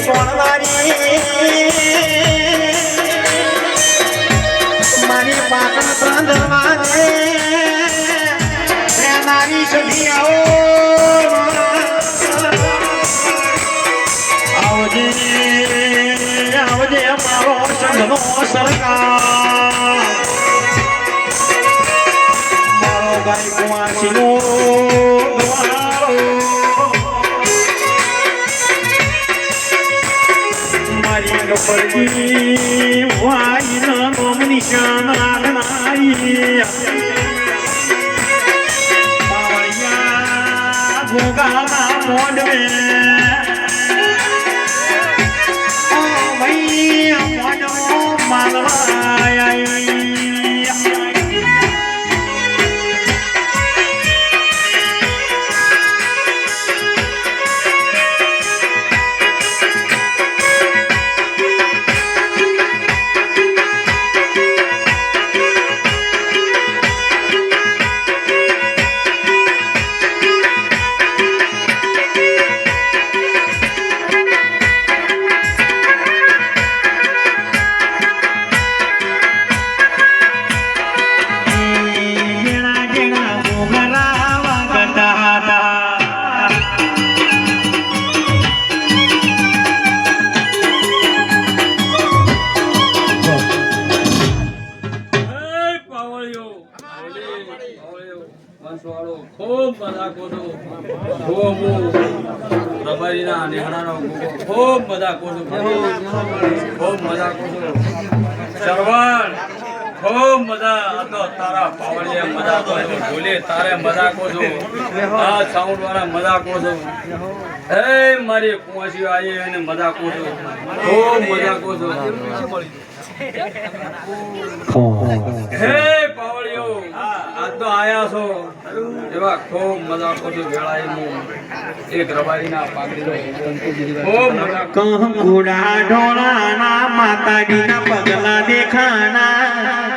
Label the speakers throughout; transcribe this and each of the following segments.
Speaker 1: સોનવારી મારી પાટણ ત્રંદરવાને નારી સધી આવજે આવજે મારો સંઘનો સરકાર મારો ગાય કુંવાસીનો મારી ગપરજી વાઈના નોમ નિશાન આગનાઈ પાવળિયા ભોગાના મોડવે ઓ ભાઈ મોડવો માલવાય
Speaker 2: ખૂબ મજા કોતો ખૂબ રબારીના નેહણાનો ખૂબ મજા કોતો ખૂબ મજા કોતો સરવણ ખૂબ મજા તો તારા પાવળિયા મજા તો બોલે તારે મજા કોતો આ સાઉન્ડ વાળા મજા કોતો હે મારી કુંવાસી આવી અને મજા કોતો ખૂબ મજા કોતો હે પાવળિયો આજ તો આયા છો એવા ખૂબ મજા કોતો વેળાએ એક રબારીના પાઘડીનો ખૂબ મજા
Speaker 1: કંકુડા ઢોળાના માતાજીના પગલા દેખાના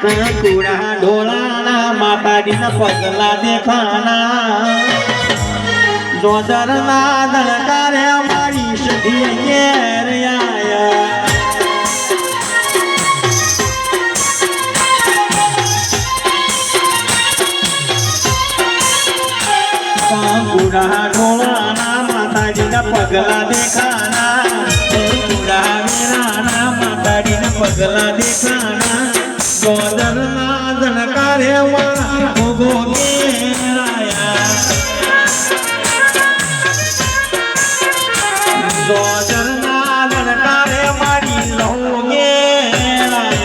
Speaker 1: કંકુડા ઢોળાના માતાજીના પગલા દેખાના જોજરના દળકારે અમારી સધી ઘેર આયા કંકુડા ઢોળાના માતાજીના પગલા દેખાના કંકુડા વીરાના માતાજીના પગલા દેખાના જોજરના દળકારે વાળા ભોગો ઘેરાયા જોજરના દળકારે મારી લહુ ઘેરાયા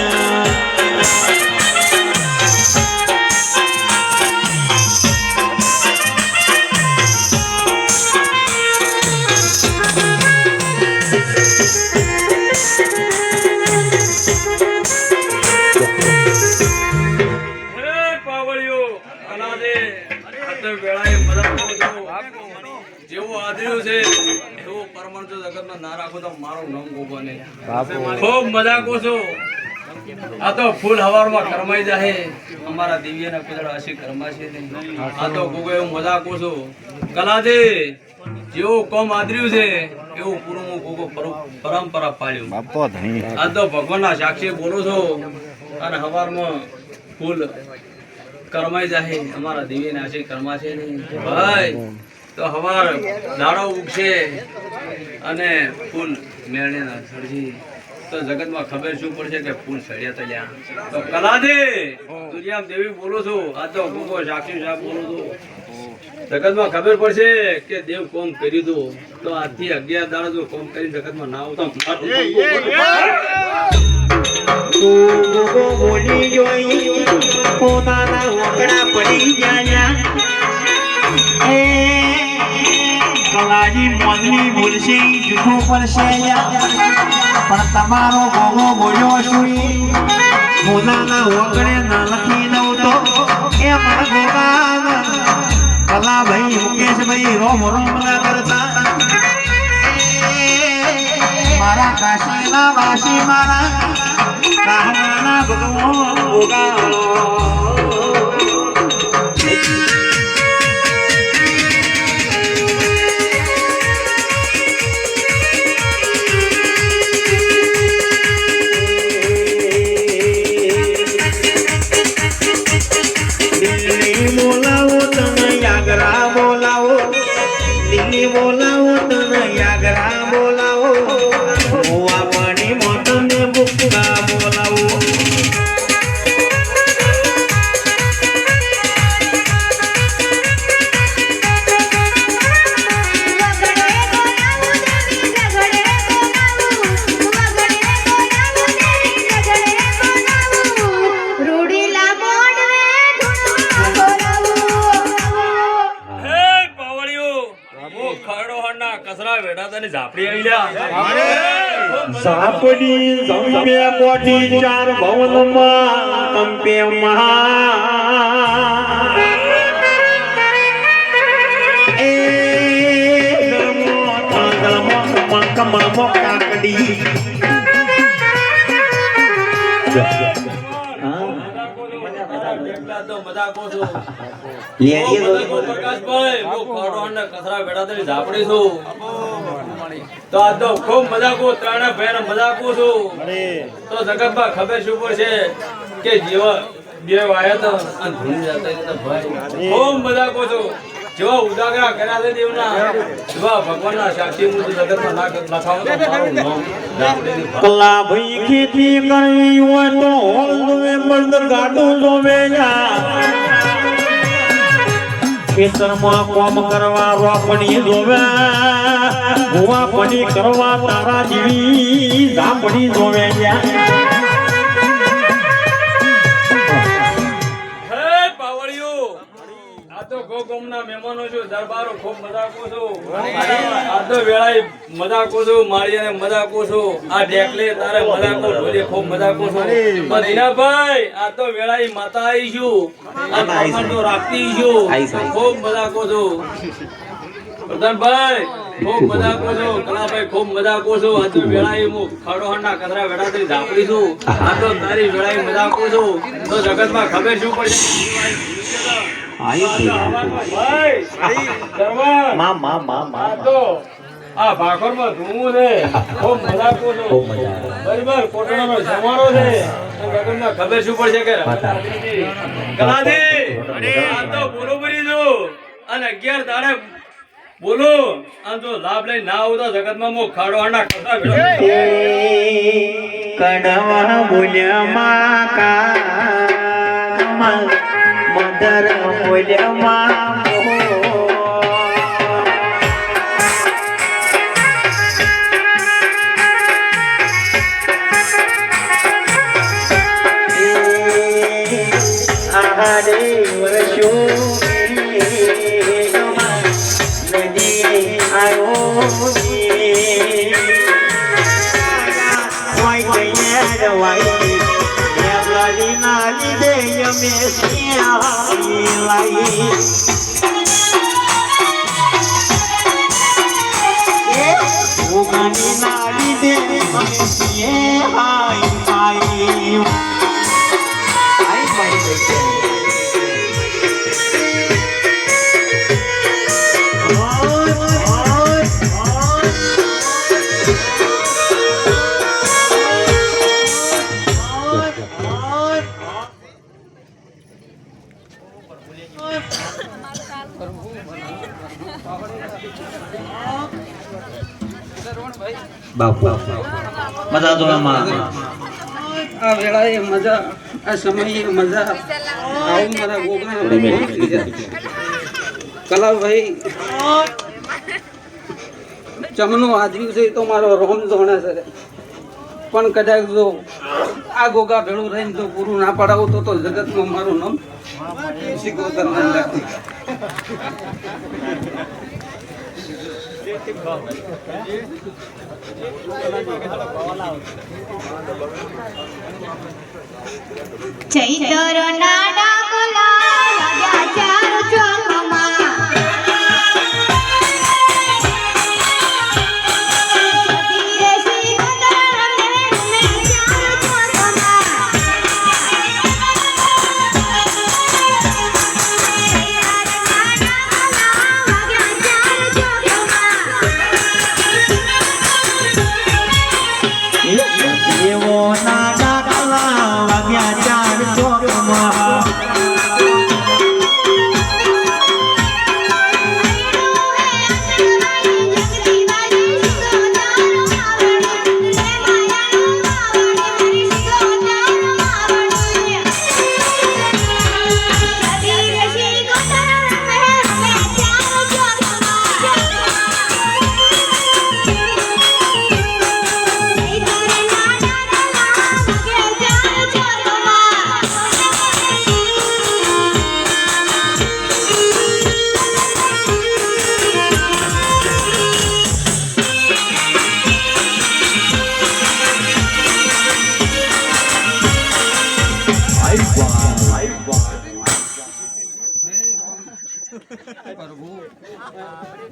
Speaker 2: જેવું આદર્યું છે એવું પરમાણુ જગતમાં ના રાખો તો મારું નામ ગોગો ને ખૂબ મજા કો છો આ તો ફૂલ હવારમાં કરમાઈ જાય અમારા દિવ્યના કુદરત આશી કરમાશે નહીં આ તો ગોગો એવું મજા કો છો કલાદે જેવું કોમ આદર્યું છે એવું પૂરું ગોગો પરંપરા પાડ્યું આ તો ભગવાનના સાક્ષી બોલો છો અને હવારમાં ફૂલ કરમાઈ જાય અમારા દિવ્યના આશી કરમાશે નહીં ભાઈ તો હવાર દાડો ઉગશે અને ફૂલ મેળને ના સળજી તો જગતમાં ખબર શું પડશે કે ફૂલ સળિયા તલ્યા તો કલાદે તુરિયામ દેવી બોલો છો આ તો ગોગો સાક્ષી સાહેબ બોલો છો જગતમાં ખબર પડશે કે દેવ કોમ કર્યું હતું તો આજથી 11 દાડા જો કોમ કરી જગતમાં ના આવતો
Speaker 1: ગોગો બોલી જોઈ પોતાના ઓકડા પડી ગયા કલાજી મોદની બોલશે જૂઠું પડશે પણ તમારો ગોગો બોલ્યો સુઈ પોતાના ઓકડે ના લખી દઉં તો એ મારા ગોગા કલા ભાઈ મુકેશભાઈ રોમ રોમ ના કરતા મારા કાશીના વાસી મારા કાહવાના ભગવાન ગોગાળો
Speaker 2: ખાડોના કસરા વેડાતાની ઝાપડી આવી લ્યા
Speaker 1: સાપડી જંપે મોટી ચાર ભવનમાં કંપે મહા એ ધર્મો કમળમો કાકડી
Speaker 2: પ્રકાશભાઈ હું ખાડોના કસરા વેડાતાની ઝાપડી છું તો આ તો ખૂબ મજાકો ત્રણે ભાઈને મજાકો છું તો જગતમાં ખબર શું પડશે કે જીવા બે વાયા તો અને ભૂલી જતા હતા ભાઈ ખૂબ મજાકો છું જેવા ઉજાગરા કર્યા છે દેવના જેવા ભગવાનના સાક્ષી હું જગતમાં ના લખાવું તો મારું નામ ઝાપડીની
Speaker 1: કલા ભાઈ ખેતી કરવી હોય તો હોલ જોવે બળદ ગાડું જોવે ખેતરમાં કોમ કરવા રોપણી જોવે ભૂવાપણી કરવા તારા જેવી ઝાપડી જોવે
Speaker 2: હે પાવળિયો આ તો ગોગમના મહેમાનો છું દરબારો ખૂબ મજાકો છું આ તો વેળાએ મજાકો છું માળીને મજાકો છું આ ઢેકલે તારે મજાકો ઢોલે ખૂબ મજાકો છું પણ દીનાભાઈ આ તો વેળાએ માતા આવી છું આ કામણ તો રાખતી છું ખૂબ મજાકો છું પ્રધાનભાઈ ખૂબ મજાકો છું કલાભાઈ ખૂબ મજાકો છું આ તો વેળાએ હું ખાડોહાના કચરા વેડાથી ઝાપડી છું આ તો તારી વેળાએ મજાકો છું તો જગતમાં ખબર શું પડશે આ ભાખરમાં ધૂમું છે ખૂબ મજાકો છે બરાબર કોટડાનો જમાનો છે ગગનમાં ખબર શું પડશે કે કલાજી આ તો બરોબરી જો અને 11 દાડે બોલો આ તો લાભ લઈ ના આવતા જગતમાં મો ખાડોહાના કથા
Speaker 1: કડવા બોલ્યા કા મધર બોલ્યા આરે વર્ષો નદી આયો વાઈ ગયા વાઈ એવલાડી ના લીધે અમે સિયાઈ લાઈ ઉગાની ના લીધે અમે સિયાઈ લાઈ આઈ મારી બાપુ મજા તો આમાં
Speaker 3: આ વેળાએ મજા આ સમયે મજા આવું મારા ગોગા કલાભાઈ ચમનો આદર્યું છે તો મારો રોમ જોણા છે પણ કદાચ જો આ ગોગા ભેળું રહીને જો પૂરું ના પડાવું તો જગતમાં મારું નામ શીખવતર નામ રાખી
Speaker 4: ચૈતર નાડા કોલા લાગ્યા ચાર ચોકમાં ધીરે સિકંદર રે ચાર ચોકમાં
Speaker 1: એવો નાડા કલા વાગ્યા ચાર ચોકમાં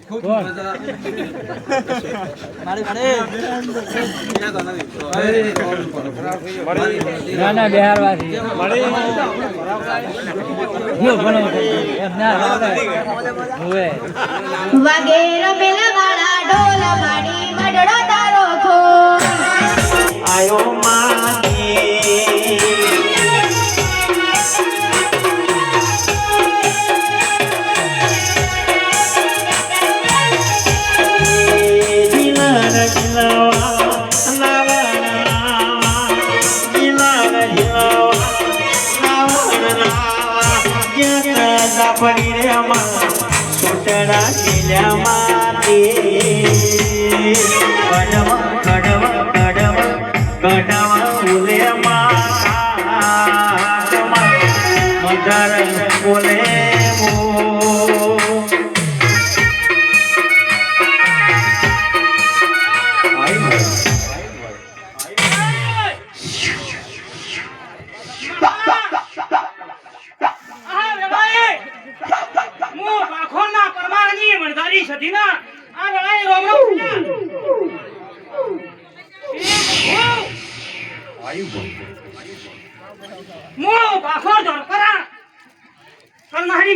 Speaker 3: ખૂબ મજા
Speaker 5: ના બિહારવાસી
Speaker 4: વાગેરો પેલા વાળા ઢોલ માડી મડડો તારો ખો
Speaker 1: આયો માતી પડી રે અમાર છોટડા કિલ્લા માતે કડવા બોલે મધર બોલે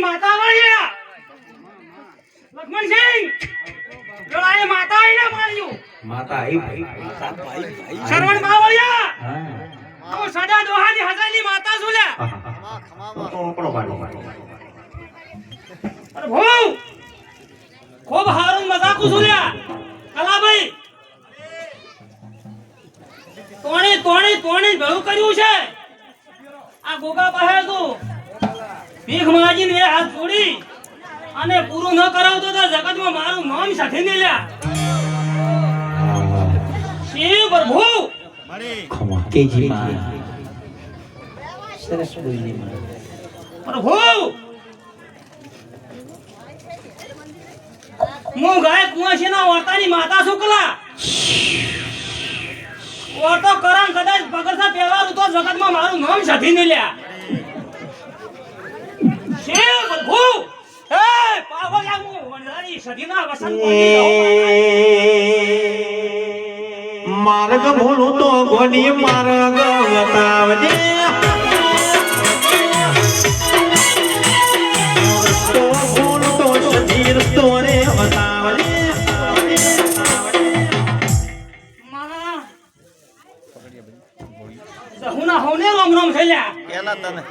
Speaker 2: માતા વાળ્યા લક્ષ્મણસિંહ લડાઈ માતા આઈને માર્યું
Speaker 1: માતા આવી
Speaker 2: શરવણ બાવળિયા તો સદા દોહાની હજારની માતા સુલ્યા અરે ભૂ ખૂબ હારું મજાકુ સુલ્યા કલાભાઈ તોણી ભેળું કર્યું છે આ ગોગા પાસે તું ભીખ માગીને એ હાથ જોડી અને પૂરું ન કરાવતો તો જગતમાં મારું નામ સાથે ને લ્યા શિવ પ્રભુ
Speaker 1: કેજી માં સરસ બોલી
Speaker 2: પ્રભુ હું ગાય કુંવાસીના વર્તાની માતા શુક્લા વર્તો કરાんકદાચ પગરસા પહેરવાનું તો જગતમાં મારું નામ સાથે ને લ્યા શિવ પ્રભુ હે પાવળિયા હું વંડારી સદીના વસંત
Speaker 1: માર્ગ ભૂલું તો ગોડી માર્ગ બતાવજે તો ભૂલું તો શરીર તોરે બતાવજે
Speaker 2: જહુના હોને રામ રામ થયા પેલા તને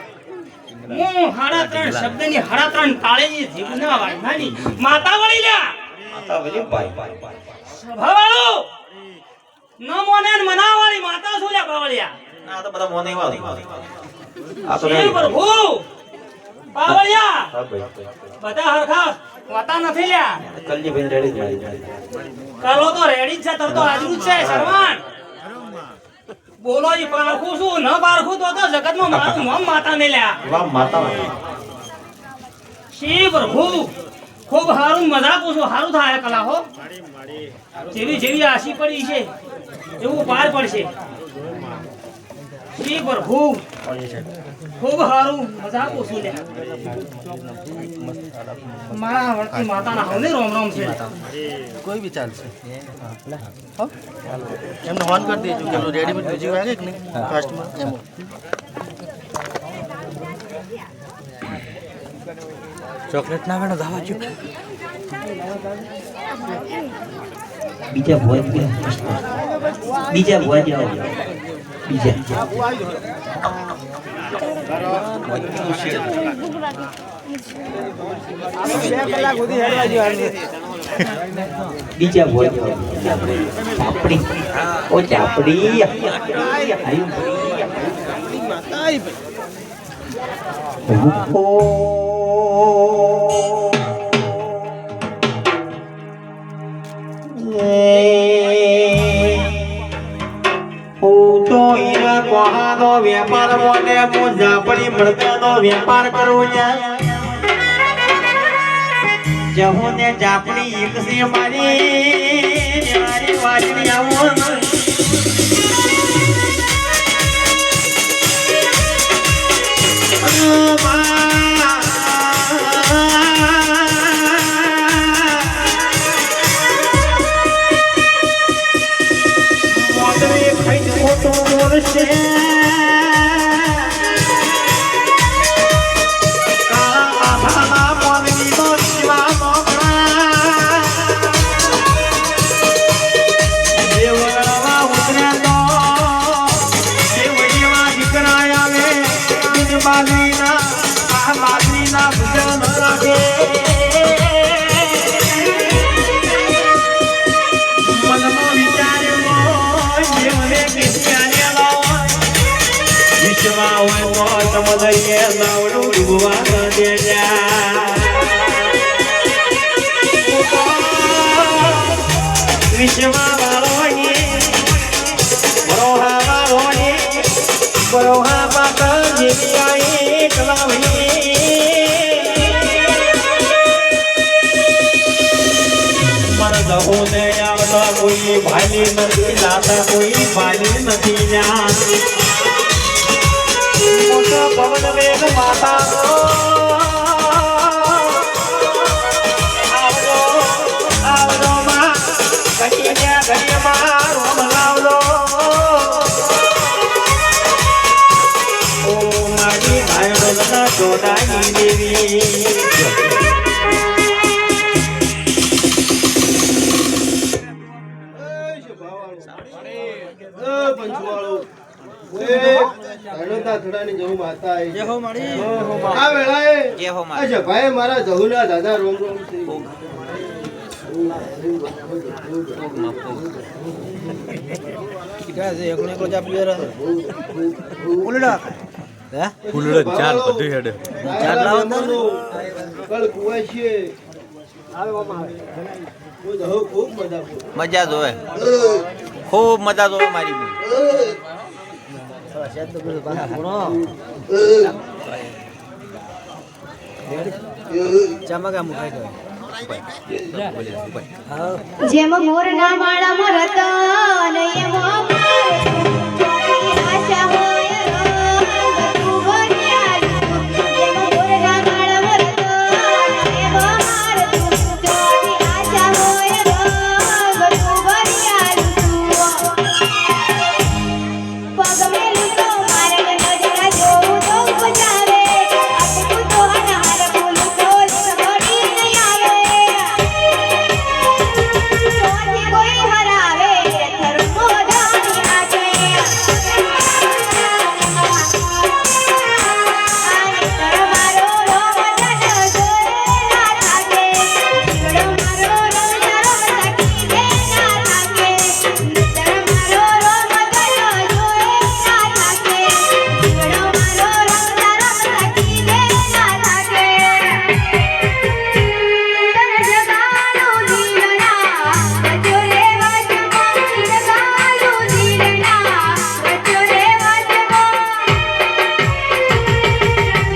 Speaker 2: હું 3.5 શબ્દની 3.5 તાળીની જીવના વાળનાની માતા વળી લ્યા
Speaker 1: માતા વળી ભાઈ
Speaker 2: સભાવાળો ન મોને મનાવાળી માતા શું લ્યા બાવળિયા
Speaker 1: આ તો બધા મોને વાળી આ તો
Speaker 2: શિવ પ્રભુ બાવળિયા બધા હરખા વાતા નથી લ્યા
Speaker 1: કલજી બેન રેડી
Speaker 2: કાલો તો રેડી જ છે તર તો આજુ જ છે શરવણ બોલો ઈ પારખું છું ન પારખું તો જગતમાં મારું નામ માતા ને લ્યા
Speaker 1: વાહ માતા
Speaker 2: શિવ પ્રભુ ખૂબ હારું મજાક છું હારું થાય કલા હો જેવી આશી પડી છે એવું પાર પડશે શિવ પ્રભુ ખૂબ હારું મજાક છું લ્યા મારા વળતી માતાના હવે રોમ રોમ છે
Speaker 6: કોઈ બી ચાલશે એમને ઓન કરી દેજો કે રેડીમેડ મ્યુઝિક વાગે કે નહીં ફાસ્ટમાં એમ ચોકલેટ ના વેણો દાવા જો
Speaker 1: બીજા ભોજ બીજા બીજા ભોજ ચાપડી ઓ ચાપડી કોહાનો વેપાર મોને હું ઝાપડી મળતાનો વેપાર કરું જહું ને ઝાપડી એક છે મારી વાજણી આવું વિશ્વા વાળો બરોહા વાળો બરોહા પાકલ જેવી આઈ કલાવી મારા દહોને આવતા કોઈ ભાઈ નથી લાતા કોઈ ભાઈ નથી જાન મોટા પવન વેગ માતા આવજો માં કઈ ગયા ઘડીમાં રોમ લાવલો ઓ મારી ભાઈ રોજના જોડાઈ દેવી
Speaker 7: ભાઈ મારા જહુના દાદા રોમ રોમ
Speaker 6: મજા જોવે ખૂબ મજા જોવે મારી
Speaker 4: જેમ મોરના માળામાં રતન એમ આશા હોય બધું ભર્યા જેમ મોરના માળામાં રતન એમ આશા હોય બધું ભર્યા પગ મેલું તો મારે નજરા જોઉં તો બચાવે અટકું તો અનાર ફૂલ તો સગડી નહીં આવે કોઈ હરાવે ધર્મો ધાની આગે મારો રોમ ધન જોએ ના થાકે જીવડો મારો રોમ ધરમ સખી દે ના થાકે મારો રોમ ધન જોએ ના થાકે જીવડો મારો રોમ ધરમ સખી દે ના થાકે તન જગાનું જીવના વચોરે વાચમો જગાનું જીવના વચોરે વાચમો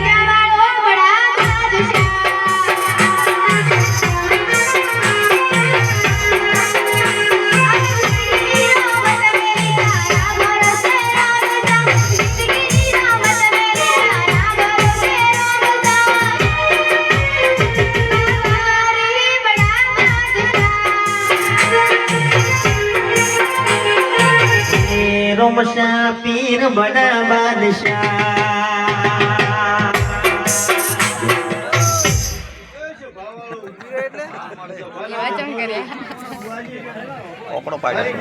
Speaker 4: જવાળો બડા
Speaker 1: રોમશા પીર બડા બાદશાહ
Speaker 6: ઓકડો પાડે